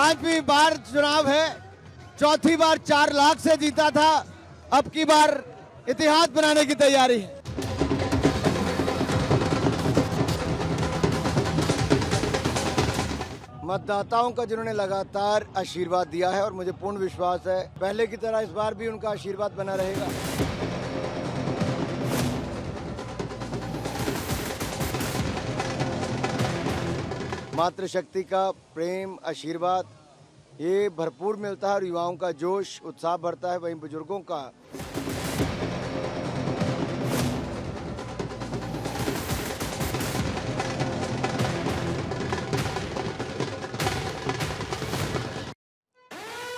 5वीं बार चुनाव है, चौथी बार 4 लाख से जीता था, अब की बार इतिहास बनाने की तैयारी है। मतदाताओं का जिन्होंने लगातार आशीर्वाद दिया है और मुझे पूर्ण विश्वास है पहले की तरह इस बार भी उनका आशीर्वाद बना रहेगा। मातृशक्ति का प्रेम आशीर्वाद ये भरपूर मिलता है और युवाओं का जोश उत्साह बढ़ता है। वहीं बुजुर्गों का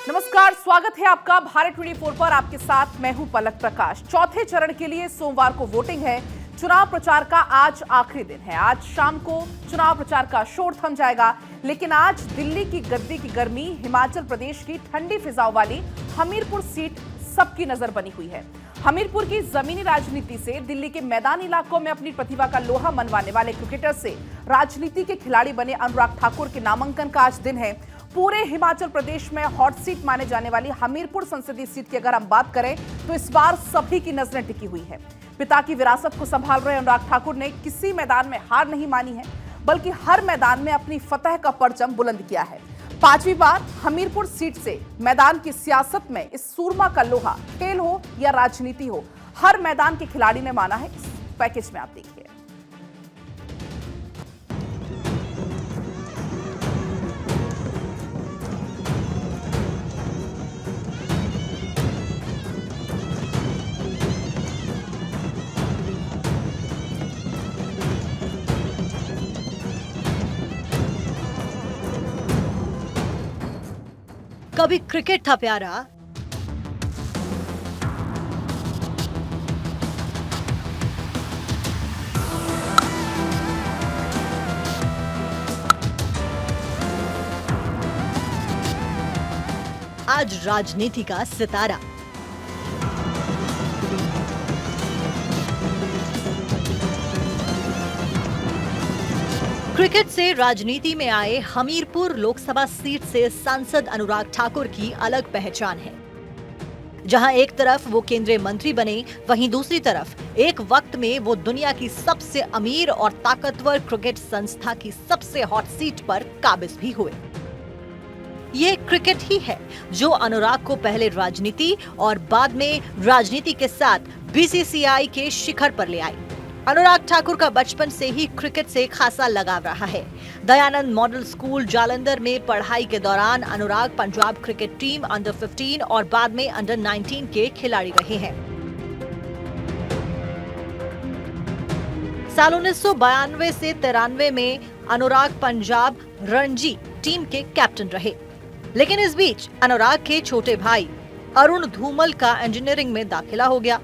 नमस्कार, स्वागत है आपका भारत 24 पर। आपके साथ मैं हूं पलक प्रकाश। चौथे चरण के लिए सोमवार को वोटिंग है। चुनाव प्रचार का आज आखिरी दिन है। आज शाम को चुनाव प्रचार का शोर थम जाएगा, लेकिन आज दिल्ली की गद्दी की गर्मी, हिमाचल प्रदेश की ठंडी फिजाओं वाली हमीरपुर सीट सबकी नजर बनी हुई है। हमीरपुर की जमीनी राजनीति से दिल्ली के मैदानी इलाकों में अपनी प्रतिभा का लोहा मनवाने वाले क्रिकेटर से राजनीति के खिलाड़ी बने अनुराग ठाकुर के नामांकन का आज दिन है। पूरे हिमाचल प्रदेश में हॉट सीट माने जाने वाली हमीरपुर संसदीय सीट की अगर हम बात करें तो इस बार सभी की नजरें टिकी हुई है। पिता की विरासत को संभाल रहे अनुराग ठाकुर ने किसी मैदान में हार नहीं मानी है, बल्कि हर मैदान में अपनी फतह का परचम बुलंद किया है। 5वीं बार हमीरपुर सीट से मैदान की सियासत में इस सूरमा का लोहा, खेल हो या राजनीति हो, हर मैदान के खिलाड़ी ने माना है। इस पैकेज में आप देखिए। कभी क्रिकेट था प्यारा, आज राजनीति का सितारा। क्रिकेट से राजनीति में आए हमीरपुर लोकसभा सीट से सांसद अनुराग ठाकुर की अलग पहचान है। जहां एक तरफ वो केंद्रीय मंत्री बने, वहीं दूसरी तरफ एक वक्त में वो दुनिया की सबसे अमीर और ताकतवर क्रिकेट संस्था की सबसे हॉट सीट पर काबिज भी हुए। ये क्रिकेट ही है जो अनुराग को पहले राजनीति और बाद में राजनीति के साथ बीसीसीआई के शिखर पर ले आई। अनुराग ठाकुर का बचपन से ही क्रिकेट से खासा लगाव रहा है। दयानंद मॉडल स्कूल जालंधर में पढ़ाई के दौरान अनुराग पंजाब क्रिकेट टीम अंडर 15 और बाद में अंडर 19 के खिलाड़ी रहे हैं। साल 1992 से 93 में अनुराग पंजाब रणजी टीम के कैप्टन रहे, लेकिन इस बीच अनुराग के छोटे भाई अरुण धूमल का इंजीनियरिंग में दाखिला हो गया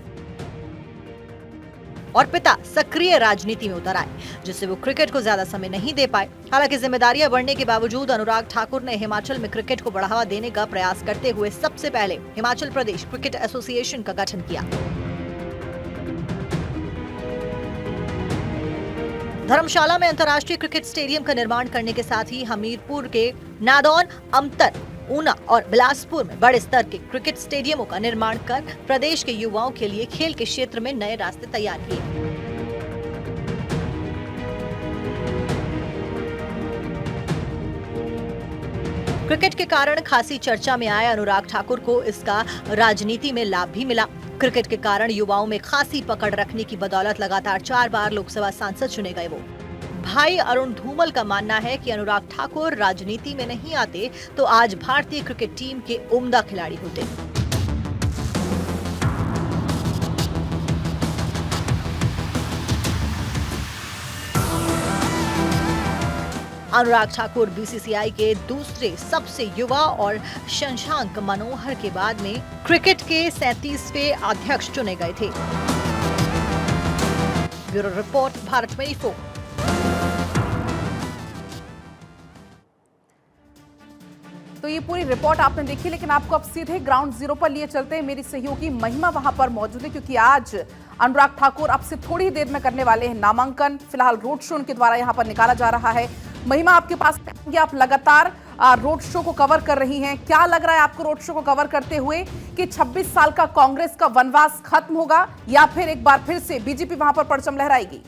और पिता सक्रिय राजनीति में उतर आए, जिससे वो क्रिकेट को ज्यादा समय नहीं दे पाए। हालांकि जिम्मेदारियां बढ़ने के बावजूद अनुराग ठाकुर ने हिमाचल में क्रिकेट को बढ़ावा देने का प्रयास करते हुए सबसे पहले हिमाचल प्रदेश क्रिकेट एसोसिएशन का गठन किया। धर्मशाला में अंतर्राष्ट्रीय क्रिकेट स्टेडियम का निर्माण करने के साथ ही हमीरपुर के नादौन, अमतर, ऊना और बिलासपुर में बड़े स्तर के क्रिकेट स्टेडियमों का निर्माण कर प्रदेश के युवाओं के लिए खेल के क्षेत्र में नए रास्ते तैयार किए। क्रिकेट के कारण खासी चर्चा में आए अनुराग ठाकुर को इसका राजनीति में लाभ भी मिला। क्रिकेट के कारण युवाओं में खासी पकड़ रखने की बदौलत लगातार 4 बार लोकसभा सांसद चुने गए। वो भाई अरुण धूमल का मानना है कि अनुराग ठाकुर राजनीति में नहीं आते तो आज भारतीय क्रिकेट टीम के उम्दा खिलाड़ी होते। अनुराग ठाकुर बीसीसीआई के दूसरे सबसे युवा और शशांक मनोहर के बाद में क्रिकेट के 37वें अध्यक्ष चुने गए थे। Bureau report, Bharat 24। तो ये पूरी रिपोर्ट आपने देखी, लेकिन आपको अब सीधे ग्राउंड जीरो पर लिए चलते हैं। मेरी सहयोगी महिमा वहां पर मौजूद है, क्योंकि आज अनुराग ठाकुर अब से थोड़ी देर में करने वाले हैं नामांकन। फिलहाल रोड शो उनके द्वारा यहां पर निकाला जा रहा है। महिमा, आपके पास आप लगातार रोड शो को कवर कर रही हैं। क्या लग रहा है आपको रोड शो को कवर करते हुए कि 26 साल का कांग्रेस का वनवास खत्म होगा या फिर एक बार फिर से बीजेपी वहां पर परचम लहराएगी?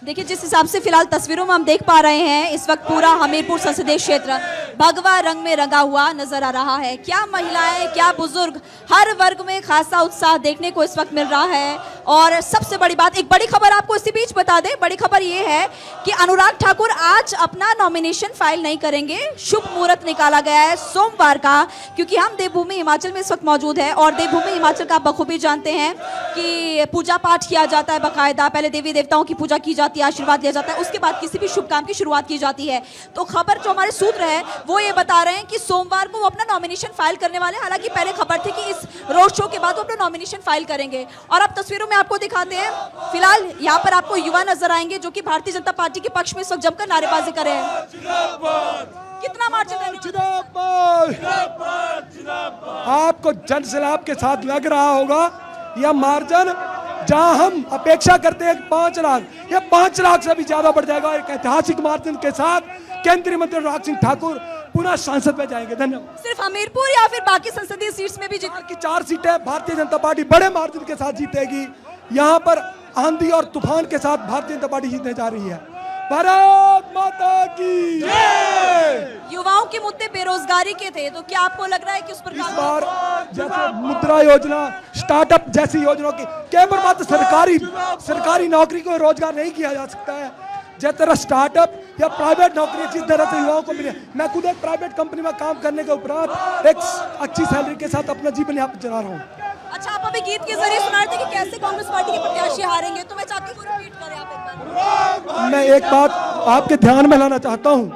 देखिए, जिस हिसाब से फिलहाल तस्वीरों में हम देख पा रहे हैं, इस वक्त पूरा हमीरपुर संसदीय क्षेत्र भगवा रंग में रंगा हुआ नजर आ रहा है। क्या महिलाएं, क्या बुजुर्ग, हर वर्ग में खासा उत्साह देखने को इस वक्त मिल रहा है। और सबसे बड़ी बात, एक बड़ी खबर आपको इसी बीच बता दें, बड़ी खबर ये है कि अनुराग ठाकुर आज अपना नॉमिनेशन फाइल नहीं करेंगे। शुभ मुहूर्त निकाला गया है सोमवार का, क्योंकि हम देवभूमि हिमाचल में इस वक्त मौजूद है और देवभूमि हिमाचल का आप बखूबी जानते हैं कि पूजा पाठ किया जाता है बाकायदा। पहले देवी देवताओं की पूजा की जाती है, आशीर्वाद दिया जाता है, उसके बाद किसी भी शुभ काम की शुरुआत की जाती है। तो खबर जो हमारे सूत्र है वो ये बता रहे हैं कि सोमवार को वो अपना नॉमिनेशन फाइल करने वाले हैं। हालांकि पहले खबर थी कि इस रोड शो के बाद वो अपना नॉमिनेशन फाइल करेंगे। और अब तस्वीरों में आपको दिखाते हैं, फिलहाल यहाँ पर आपको युवा नजर आएंगे जो कि भारतीय जनता पार्टी के पक्ष में इस वक्त जमकर नारेबाजी कर रहे हैं। कितना मार्जिन आपको जन सैलाब के साथ लग रहा होगा यह मार्जिन, जहां हम अपेक्षा करते हैं 5 लाख, यह 5 लाख से भी ज्यादा बढ़ जाएगा। एक ऐतिहासिक मार्जिन के साथ केंद्रीय मंत्री अनुराग सिंह ठाकुर पुनः संसद में जाएंगे। धन्यवाद। सिर्फ हमीरपुर या फिर बाकी संसदीय सीट्स में भी की 4 सीटें भारतीय जनता पार्टी बड़े मार्जिन के साथ जीतेगी। यहाँ पर आंधी और तूफान के साथ भारतीय जनता पार्टी जीतने जा रही है। भारत माता की जय। युवाओं के मुद्दे बेरोजगारी के थे, तो क्या आपको लग रहा है कि उस पर इस बार जैसे मुद्रा योजना, स्टार्टअप जैसी योजनाओं की केवल बात सरकारी नौकरी को रोजगार नहीं किया जा सकता है। जिस तरह स्टार्टअप या प्राइवेट नौकरी जिस तरह से युवाओं को मिले, मैं खुद एक प्राइवेट कंपनी में काम करने के उपरांत एक अच्छी सैलरी के साथ अपना जीवन यापन चला रहा हूँ। अच्छा, आप अभी गीत के जरिए सुना रहे थे कि कैसे कांग्रेस पार्टी के प्रत्याशी हारेंगे, तो मैं चाहती हूँ रिपीट करें आप एक बार। मैं एक बात आपके ध्यान में लाना चाहता हूँ,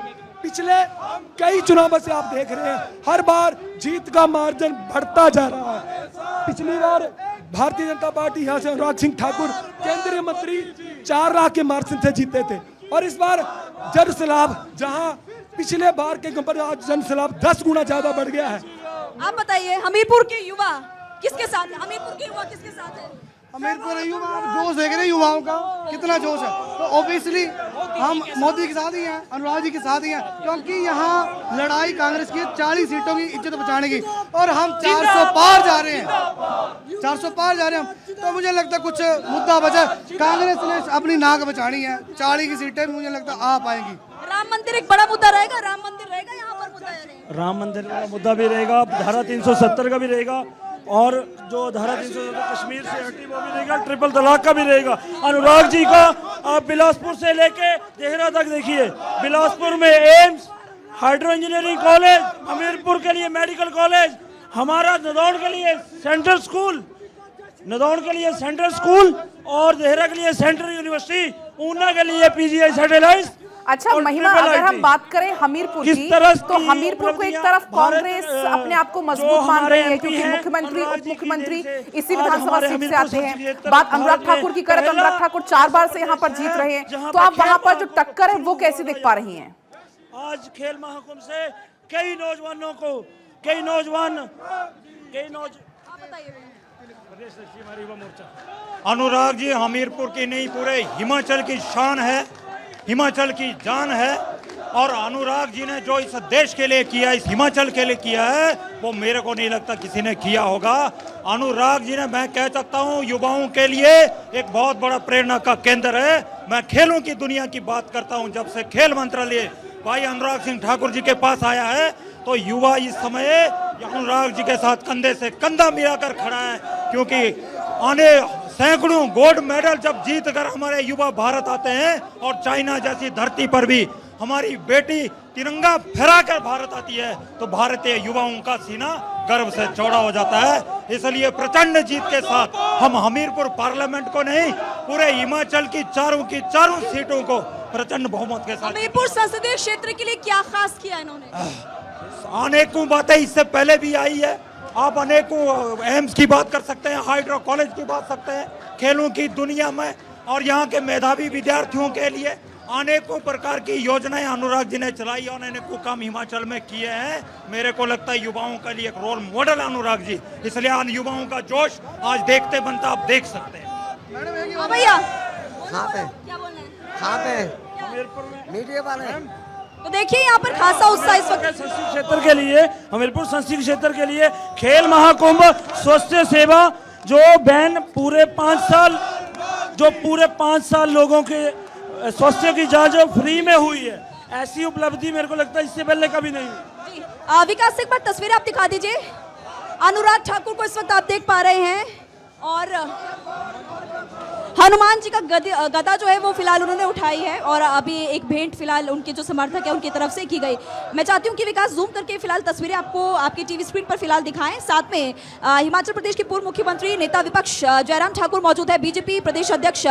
पिछले कई चुनावों से आप देख रहे हैं हर बार जीत का मार्जिन बढ़ता जा रहा है। पिछली बार भारतीय जनता पार्टी यहाँ से अनुराग सिंह ठाकुर केंद्रीय मंत्री 4 लाख के मार्जिन से जीते थे, और इस बार जन सैलाब, जहाँ पिछले बार के कंपेयर आज जन सैलाब 10 गुना ज्यादा बढ़ गया है। आप बताइए, हमीरपुर के युवा किसके साथ है? हमीरपुर के युवा किसके साथ है? हमीरपुर युवा, जोश देख रहे हैं युवाओं का कितना जोश है। तो ऑब्वियसली हम मोदी के साथ ही हैं, अनुराग जी के साथ ही हैं, क्योंकि यहाँ लड़ाई कांग्रेस की 40 सीटों की इज्जत बचाने की, और हम 400 पार जा रहे हैं, 400 पार जा रहे हैं हम। तो मुझे लगता है कुछ मुद्दा बचा, कांग्रेस ने अपनी नाक बचानी है। 40 की सीटें मुझे लगता है आ पाएंगी। राम मंदिर एक बड़ा मुद्दा रहेगा, राम मंदिर रहेगा यहाँ पर मुद्दा है। राम मंदिर का मुद्दा भी रहेगा, धारा 370 का भी रहेगा, और जो धारा 370 कश्मीर से हटी वो भी रहेगा, ट्रिपल तलाक का भी रहेगा। अनुराग जी का आप बिलासपुर से लेके देहरा तक देखिए, बिलासपुर में AIIMS, hydro engineering college, Hamirpur के लिए मेडिकल कॉलेज, हमारा नदौड़ के लिए सेंट्रल स्कूल, नदौड़ के लिए सेंट्रल स्कूल, और देहरा के लिए सेंट्रल यूनिवर्सिटी, ऊना के लिए पीजीआई सैटेलाइट। अच्छा महिमा, अगर हम बात करें हमीरपुर की, तो हमीरपुर को एक तरफ कांग्रेस अपने आप को मजबूत मान रही है क्योंकि मुख्यमंत्री, उप मुख्यमंत्री इसी विधानसभा सीट से आते हैं। बात अनुराग ठाकुर की करें तो अनुराग ठाकुर 4 बार से यहाँ पर जीत रहे हैं, तो आप वहाँ पर जो टक्कर है वो कैसे देख पा रही हैं? आज खेल महाकुंभ से कई नौजवानों को, कई नौजवान अनुराग जी हमीरपुर की नहीं पूरे हिमाचल की शान है, हिमाचल की जान है। और अनुराग जी ने जो इस देश के लिए किया, इस हिमाचल के लिए किया है, वो मेरे को नहीं लगता किसी ने किया होगा। अनुराग जी ने, मैं कह सकता हूँ, युवाओं के लिए एक बहुत बड़ा प्रेरणा का केंद्र है। मैं खेलों की दुनिया की बात करता हूँ, जब से खेल मंत्रालय भाई अनुराग सिंह ठाकुर जी के पास आया है, तो युवा इस समय अनुराग जी के साथ कंधे से कंधा मिलाकर खड़ा है, क्योंकि आने सैकड़ों गोल्ड मेडल जब जीत कर हमारे युवा भारत आते हैं, और चाइना जैसी धरती पर भी हमारी बेटी तिरंगा फहराकर भारत आती है, तो भारतीय युवाओं का सीना गर्व से चौड़ा हो जाता है। इसलिए प्रचंड जीत के साथ हम हमीरपुर पार्लियामेंट को नहीं, पूरे हिमाचल की चारों सीटों को प्रचंड बहुमत के साथ। हमीरपुर संसदीय क्षेत्र के लिए क्या खास किया इन्होंने? अनेकों बातें इससे पहले भी आई है, आप अनेकों एम्स की बात कर सकते हैं, हाइड्रो कॉलेज की बात सकते हैं, खेलों की दुनिया में, और यहाँ के मेधावी विद्यार्थियों के लिए अनेकों प्रकार की योजनाएं अनुराग जी ने चलाई और अनेकों काम हिमाचल में किए हैं। मेरे को लगता है युवाओं के लिए एक रोल मॉडल अनुराग जी, इसलिए युवाओं का जोश आज देखते बनता आप देख सकते हैं। भैया कहाँ पे? क्या बोलना है? कहाँ पे? हमीरपुर में मीडिया वाले तो देखिए यहाँ पर खासा उत्साह इस वक्त संसदीय क्षेत्र के लिए, हमीरपुर संसदीय क्षेत्र के लिए खेल महाकुंभ स्वास्थ्य सेवा जो बैन पूरे 5 साल लोगों के स्वास्थ्य की जांच फ्री में हुई है, ऐसी उपलब्धि मेरे को लगता है इससे पहले कभी नहीं हुई। जी विकास एक बार तस्वीरें आप दिखा दीजिए। अनुराग ठाकुर को इस वक्त आप देख पा रहे हैं और हनुमान जी का गदा जो है वो फिलहाल उन्होंने उठाई है और अभी एक भेंट फिलहाल उनके जो समर्थक है उनकी तरफ से की गई। मैं चाहती हूं कि विकास जूम करके फिलहाल तस्वीरें आपको आपकी टीवी स्क्रीन पर फिलहाल दिखाएं। साथ में हिमाचल प्रदेश के पूर्व मुख्यमंत्री नेता विपक्ष जयराम ठाकुर मौजूद है, बीजेपी प्रदेश अध्यक्ष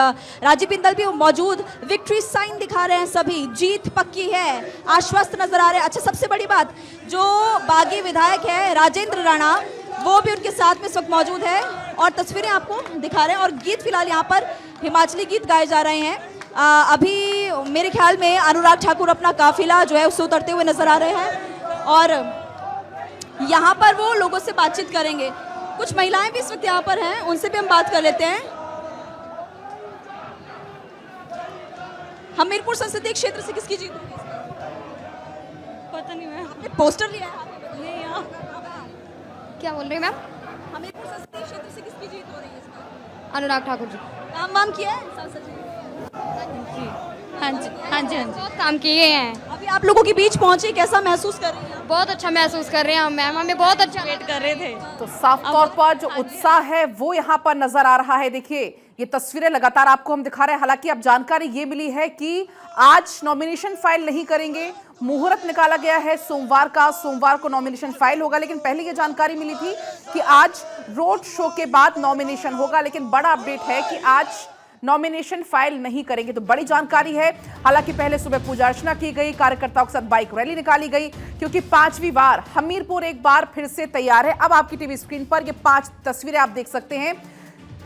राजीव बिंदल भी मौजूद, विक्ट्री साइन दिखा रहे हैं, सभी जीत पक्की है, आश्वस्त नजर आ रहे हैं। अच्छा, सबसे बड़ी बात जो बागी विधायक है राजेंद्र राणा वो भी उनके साथ में इस वक्त मौजूद है और तस्वीरें आपको दिखा रहे हैं और गीत फिलहाल यहाँ पर हिमाचली गीत गाए जा रहे हैं। अभी मेरे ख्याल में अनुराग ठाकुर अपना काफिला जो है उससे उतरते हुए नजर आ रहे हैं और यहाँ पर वो लोगों से बातचीत करेंगे। कुछ महिलाएं भी इस वक्त यहाँ पर हैं, उनसे भी हम बात कर लेते हैं। हमीरपुर संसदीय क्षेत्र से किसकी जीत होगी? पता नहीं मैम। आपने पोस्टर लिया है? क्या बोल रही हैं मैम? हमीरपुर संसदीय क्षेत्र से किसकी जीत हो रही है इस बार? अनुराग ठाकुर जी। काम वाम किया है सांसद जी? हाँ जी हाँ जी हाँ जी, बहुत काम किए हैं। अभी आप लोगों के बीच पहुंचे, कैसा महसूस कर रही हैं? बहुत अच्छा महसूस कर रहे हैं मैम, हमें बहुत अच्छा वेट कर रहे थे। तो साफ तौर पर जो उत्साह है वो यहाँ पर नजर आ रहा है। देखिए ये तस्वीरें लगातार आपको हम दिखा रहे हैं। हालांकि अब जानकारी ये मिली है कि आज नॉमिनेशन फाइल नहीं करेंगे, मुहूर्त निकाला गया है सोमवार को नॉमिनेशन फाइल होगा। लेकिन पहले ये जानकारी मिली थी कि आज रोड शो के बाद नॉमिनेशन होगा, लेकिन बड़ा अपडेट है कि आज नॉमिनेशन फाइल नहीं करेंगे, तो बड़ी जानकारी है। हालांकि पहले सुबह पूजा अर्चना की गई, कार्यकर्ताओं के साथ बाइक रैली निकाली गई, क्योंकि 5वीं बार हमीरपुर एक बार फिर से तैयार है। अब आपकी टीवी स्क्रीन पर ये 5 तस्वीरें आप देख सकते हैं।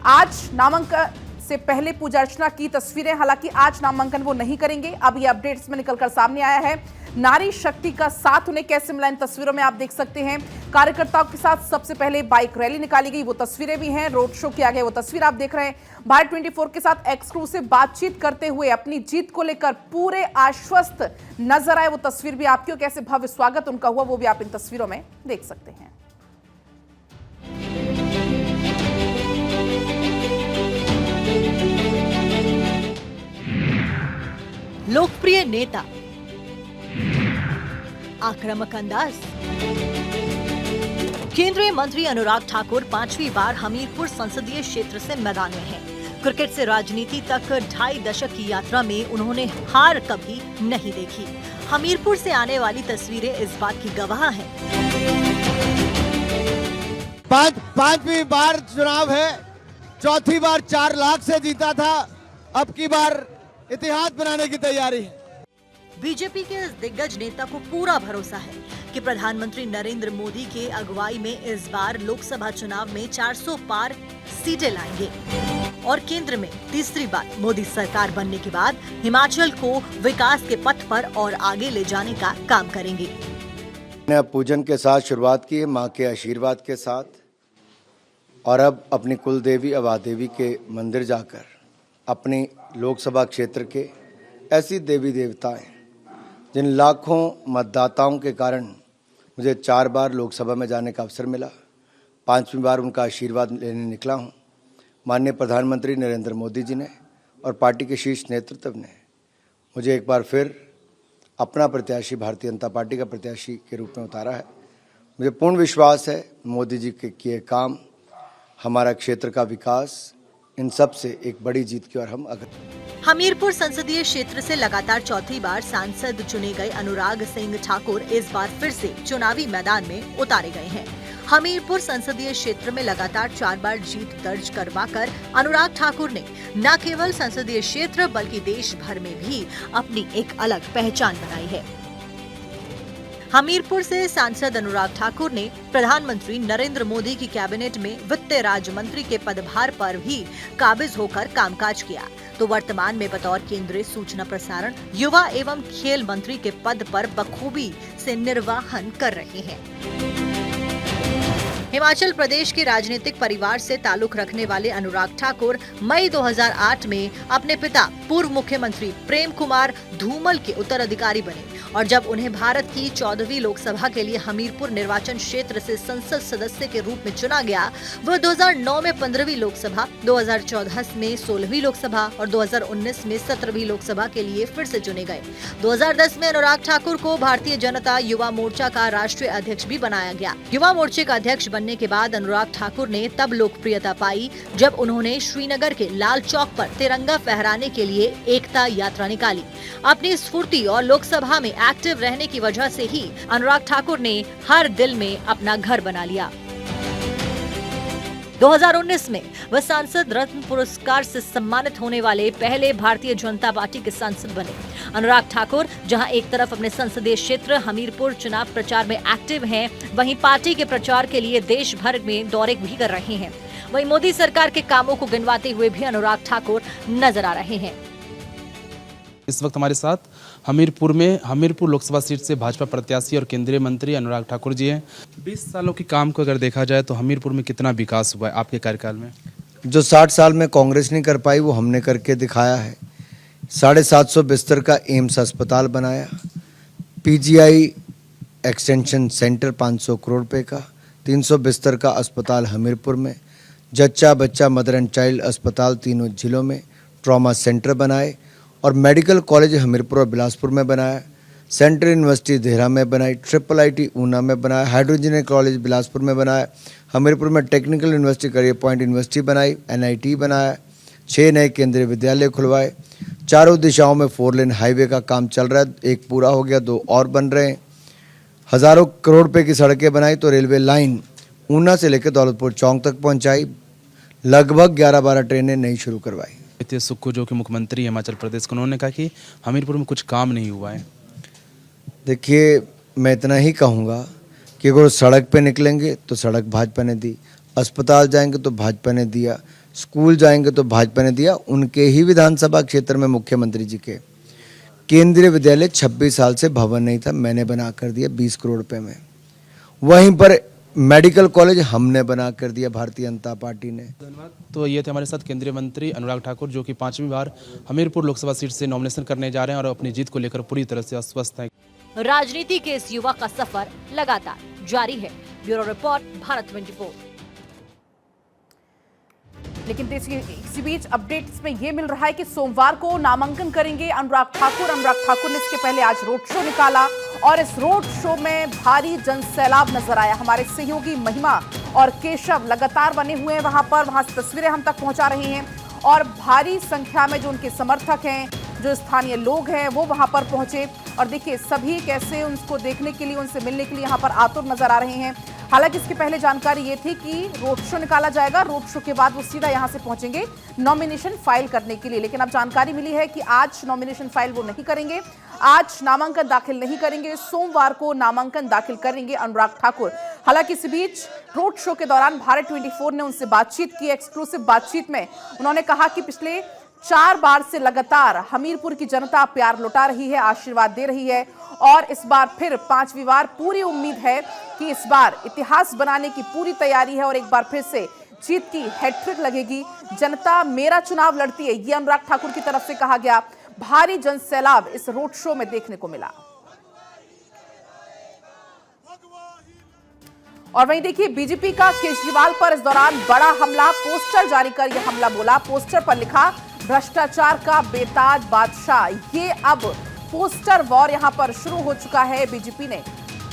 आज नामांकन से पहले पूजा अर्चना की तस्वीरें, हालांकि आज नामांकन वो नहीं करेंगे। अब ये अपडेट्स में निकलकर सामने आया है। नारी शक्ति का साथ उन्हें कैसे मिला इन तस्वीरों में आप देख सकते हैं। कार्यकर्ताओं के साथ सबसे पहले बाइक रैली निकाली गई, वो तस्वीरें भी हैं। रोड शो किया गया, वो तस्वीर आप देख रहे हैं। भारत 24 के साथ एक्सक्लूसिव बातचीत करते हुए अपनी जीत को लेकर पूरे आश्वस्त नजर आए, वो तस्वीर भी आपकी। कैसे भव्य स्वागत उनका हुआ वो भी आप इन तस्वीरों में देख सकते हैं। लोकप्रिय नेता, आक्रामक अंदाज। केंद्रीय मंत्री अनुराग ठाकुर 5वीं बार हमीरपुर संसदीय क्षेत्र से मैदान में हैं। क्रिकेट से राजनीति तक 2.5 दशक की यात्रा में उन्होंने हार कभी नहीं देखी। हमीरपुर से आने वाली तस्वीरें इस बात की गवाह हैं। 5वीं बार चुनाव है, 4थी बार 4 लाख से जीता था, अब की बार इतिहास बनाने की तैयारी है। बीजेपी के इस दिग्गज नेता को पूरा भरोसा है कि प्रधानमंत्री नरेंद्र मोदी के अगुवाई में इस बार लोकसभा चुनाव में 400 पार सीटें लाएंगे और केंद्र में तीसरी बार मोदी सरकार बनने के बाद हिमाचल को विकास के पथ पर और आगे ले जाने का काम करेंगे। मैंने अब पूजन के साथ शुरुआत की है, माँ के आशीर्वाद के साथ, और अब अपनी कुल देवी अवा देवी के मंदिर जाकर अपनी लोकसभा क्षेत्र के ऐसी देवी देवताएं जिन लाखों मतदाताओं के कारण मुझे 4 बार लोकसभा में जाने का अवसर मिला, 5वीं बार उनका आशीर्वाद लेने निकला हूं। माननीय प्रधानमंत्री नरेंद्र मोदी जी ने और पार्टी के शीर्ष नेतृत्व ने मुझे एक बार फिर अपना प्रत्याशी, भारतीय जनता पार्टी का प्रत्याशी के रूप में उतारा है। मुझे पूर्ण विश्वास है मोदी जी के किए काम, हमारा क्षेत्र का विकास, इन सब से एक बड़ी जीत की ओर हम अग्रसर। हमीरपुर संसदीय क्षेत्र से लगातार 4थी बार सांसद चुने गए अनुराग सिंह ठाकुर इस बार फिर से चुनावी मैदान में उतारे गए हैं। हमीरपुर संसदीय क्षेत्र में लगातार 4 बार जीत दर्ज करवाकर अनुराग ठाकुर ने न केवल संसदीय क्षेत्र बल्कि देश भर में भी अपनी एक अलग पहचान बनाई है। हमीरपुर से सांसद अनुराग ठाकुर ने प्रधानमंत्री नरेंद्र मोदी की कैबिनेट में वित्त राज्य मंत्री के पदभार पर भी काबिज होकर कामकाज किया, तो वर्तमान में बतौर केंद्रीय सूचना प्रसारण, युवा एवं खेल मंत्री के पद पर बखूबी से निर्वाहन कर रहे हैं। हिमाचल प्रदेश के राजनीतिक परिवार से ताल्लुक रखने वाले अनुराग ठाकुर मई 2008 में अपने पिता पूर्व मुख्यमंत्री प्रेम कुमार धूमल के उत्तराधिकारी बने और जब उन्हें भारत की 14वीं लोकसभा के लिए हमीरपुर निर्वाचन क्षेत्र से संसद सदस्य के रूप में चुना गया, वह 2009 में 15वीं लोकसभा, 2014 में 16वीं लोकसभा और 2019 में 17वीं लोकसभा के लिए फिर से चुने गए। 2010 में अनुराग ठाकुर को भारतीय जनता युवा मोर्चा का राष्ट्रीय अध्यक्ष भी बनाया गया। युवा मोर्चे का अध्यक्ष बनने के बाद अनुराग ठाकुर ने तब लोकप्रियता पाई जब उन्होंने श्रीनगर के लाल चौक पर तिरंगा फहराने के लिए एकता यात्रा निकाली। अपनी स्फूर्ति और लोकसभा में एक्टिव रहने की वजह से ही अनुराग ठाकुर ने हर दिल में अपना घर बना लिया। 2019 में वह सांसद रत्न पुरस्कार से सम्मानित होने वाले पहले भारतीय जनता पार्टी के सांसद बने। अनुराग ठाकुर जहां एक तरफ अपने संसदीय क्षेत्र हमीरपुर चुनाव प्रचार में एक्टिव हैं, वहीं पार्टी के प्रचार के लिए देश भर में दौरे भी कर रहे हैं। वहीं मोदी सरकार के कामों को गिनवाते हुए भी अनुराग ठाकुर नजर आ रहे हैं। इस वक्त हमारे साथ हमीरपुर लोकसभा सीट से भाजपा प्रत्याशी और केंद्रीय मंत्री अनुराग ठाकुर जी हैं। 20 सालों के काम को अगर देखा जाए तो हमीरपुर में कितना विकास हुआ है आपके कार्यकाल में? जो 60 साल में कांग्रेस नहीं कर पाई वो हमने करके दिखाया है। 750 बिस्तर का एम्स अस्पताल बनाया, पीजीआई एक्सटेंशन सेंटर 500 करोड़ रुपए का, 300 बिस्तर का अस्पताल हमीरपुर में, जच्चा बच्चा मदर एंड चाइल्ड अस्पताल तीनों जिलों में, ट्रॉमा सेंटर बनाए और मेडिकल कॉलेज हमीरपुर और बिलासपुर में बनाया, सेंट्रल यूनिवर्सिटी देहरा में बनाई, IIIT ऊना में बनाया, हाइड्रोजन कॉलेज बिलासपुर में बनाया, हमीरपुर में technical university career point university बनाई, NIT बनाया, 6 नए केंद्रीय विद्यालय खुलवाए, चारों दिशाओं में 4 लेन हाईवे का काम चल रहा है, 1 पूरा हो गया, 2 और बन रहे हैं, हज़ारों करोड़ रुपए की सड़कें बनाई तो रेलवे लाइन ऊना से लेकर दौलतपुर चौक तक पहुँचाई, लगभग 11-12 ट्रेनें नई शुरू करवाई। सुक्खू जो कि मुख्यमंत्री हिमाचल प्रदेश के, उन्होंने कहा कि हमीरपुर में कुछ काम नहीं हुआ है। देखिए, मैं इतना ही कहूँगा कि अगर सड़क पे निकलेंगे तो सड़क भाजपा ने दी, अस्पताल जाएंगे तो भाजपा ने दिया, स्कूल जाएंगे तो भाजपा ने दिया। उनके ही विधानसभा क्षेत्र में मुख्यमंत्री जी के केंद्रीय विद्यालय 26 साल से भवन नहीं था, मैंने बना कर दिया 20 करोड़ रुपए में। वहीं पर मेडिकल कॉलेज हमने बना कर दिया भारतीय जनता पार्टी ने। तो ये थे हमारे साथ केंद्रीय मंत्री अनुराग ठाकुर जो कि 5वीं बार हमीरपुर लोकसभा सीट से नॉमिनेशन करने जा रहे हैं और अपनी जीत को लेकर पूरी तरह से आश्वस्त हैं। राजनीति के इस युवा का सफर लगातार जारी है। Bureau report, Bharat 24। लेकिन इसी बीच अपडेट्स में ये मिल रहा है कि सोमवार को नामांकन करेंगे अनुराग ठाकुर। अनुराग ठाकुर ने इसके पहले आज रोड शो निकाला और इस रोड शो में भारी जनसैलाब नजर आया। हमारे सहयोगी महिमा और केशव लगातार बने हुए हैं वहां से तस्वीरें हम तक पहुंचा रहे हैं और भारी संख्या में जो उनके समर्थक हैं, जो स्थानीय लोग हैं, वो वहां पर पहुंचे और देखिए सभी कैसे उनको देखने के लिए, उनसे मिलने के लिए यहां पर आतुर नजर आ रहे हैं। हालांकि इसके पहले जानकारी ये थी कि रोड शो निकाला जाएगा, रोड शो के बाद वो सीधा यहां से पहुंचेंगे नॉमिनेशन फाइल करने के लिए, लेकिन अब जानकारी मिली है कि आज नॉमिनेशन फाइल वो नहीं करेंगे, आज नामांकन दाखिल नहीं करेंगे, सोमवार को नामांकन दाखिल करेंगे अनुराग ठाकुर। हालांकि इस बीच रोड शो के दौरान भारत 24 ने उनसे बातचीत की। एक्सक्लूसिव बातचीत में उन्होंने कहा कि पिछले 4 बार से लगातार हमीरपुर की जनता प्यार लुटा रही है, आशीर्वाद दे रही है और इस बार फिर 5वीं बार पूरी उम्मीद है कि इस बार इतिहास बनाने की पूरी तैयारी है और एक बार फिर से जीत की हैट्रिक लगेगी। जनता मेरा चुनाव लड़ती है, ये अनुराग ठाकुर की तरफ से कहा गया। भारी जनसैलाब इस रोड शो में देखने को मिला। और वहीं देखिए बीजेपी का केजरीवाल पर इस दौरान बड़ा हमला, पोस्टर जारी कर यह हमला बोला। पोस्टर पर लिखा भ्रष्टाचार का बेताज बादशाह। ये अब पोस्टर वॉर यहां पर शुरू हो चुका है। बीजेपी ने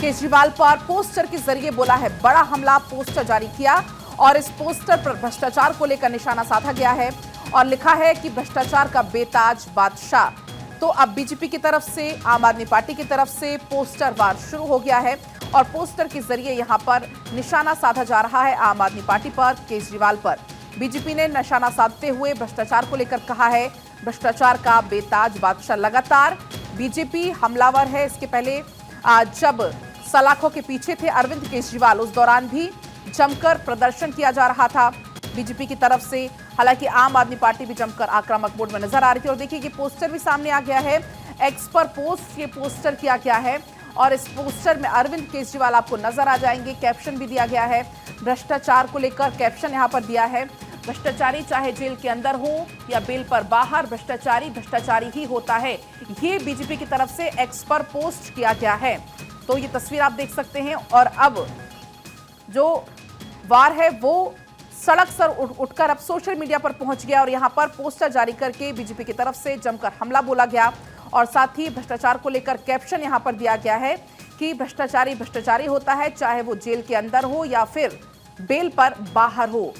केजरीवाल पर पोस्टर के जरिए बोला है बड़ा हमला, पोस्टर जारी किया और इस पोस्टर पर भ्रष्टाचार को लेकर निशाना साधा गया है और लिखा है कि भ्रष्टाचार का बेताज बादशाह। तो अब बीजेपी की तरफ से, आम आदमी पार्टी की तरफ से पोस्टर वार शुरू हो गया है और पोस्टर के जरिए यहां पर निशाना साधा जा रहा है आम आदमी पार्टी पर, केजरीवाल पर। बीजेपी ने निशाना साधते हुए भ्रष्टाचार को लेकर कहा है भ्रष्टाचार का बेताज बादशाह। लगातार बीजेपी हमलावर है। इसके पहले जब सलाखों के पीछे थे अरविंद केजरीवाल, उस दौरान भी जमकर प्रदर्शन किया जा रहा था बीजेपी की तरफ से। हालांकि आम आदमी पार्टी भी जमकर आक्रामक मोड में नजर आ रही थी और देखिए कि पोस्टर भी सामने आ गया है। एक्स पर पोस्ट ये पोस्टर किया गया है और इस पोस्टर में अरविंद केजरीवाल आपको नजर आ जाएंगे। कैप्शन भी दिया गया है भ्रष्टाचार को लेकर कैप्शन यहां पर दिया है, भ्रष्टाचारी चाहे जेल के अंदर हो या बेल पर बाहर, भ्रष्टाचारी भ्रष्टाचारी ही होता है। ये बीजेपी की तरफ से एक्स पर पोस्ट किया गया है। तो ये तस्वीर आप देख सकते हैं। और अब जो वार है वो सड़क सर उठकर अब सोशल मीडिया पर पहुंच गया और यहां पर पोस्टर जारी करके बीजेपी की तरफ से जमकर हमला बोला गया और साथ ही भ्रष्टाचार को लेकर कैप्शन यहां पर दिया गया है कि भ्रष्टाचारी भ्रष्टाचारी होता है, चाहे वो जेल के अंदर हो या फिर बेल पर बाहर हो।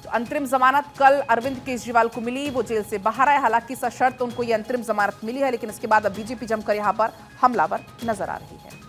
तो अंतरिम जमानत कल अरविंद केजरीवाल को मिली, वो जेल से बाहर आए। हालांकि सशर्त उनको ये अंतरिम जमानत मिली है, लेकिन इसके बाद अब बीजेपी जमकर यहां पर हमलावर नजर आ रही है।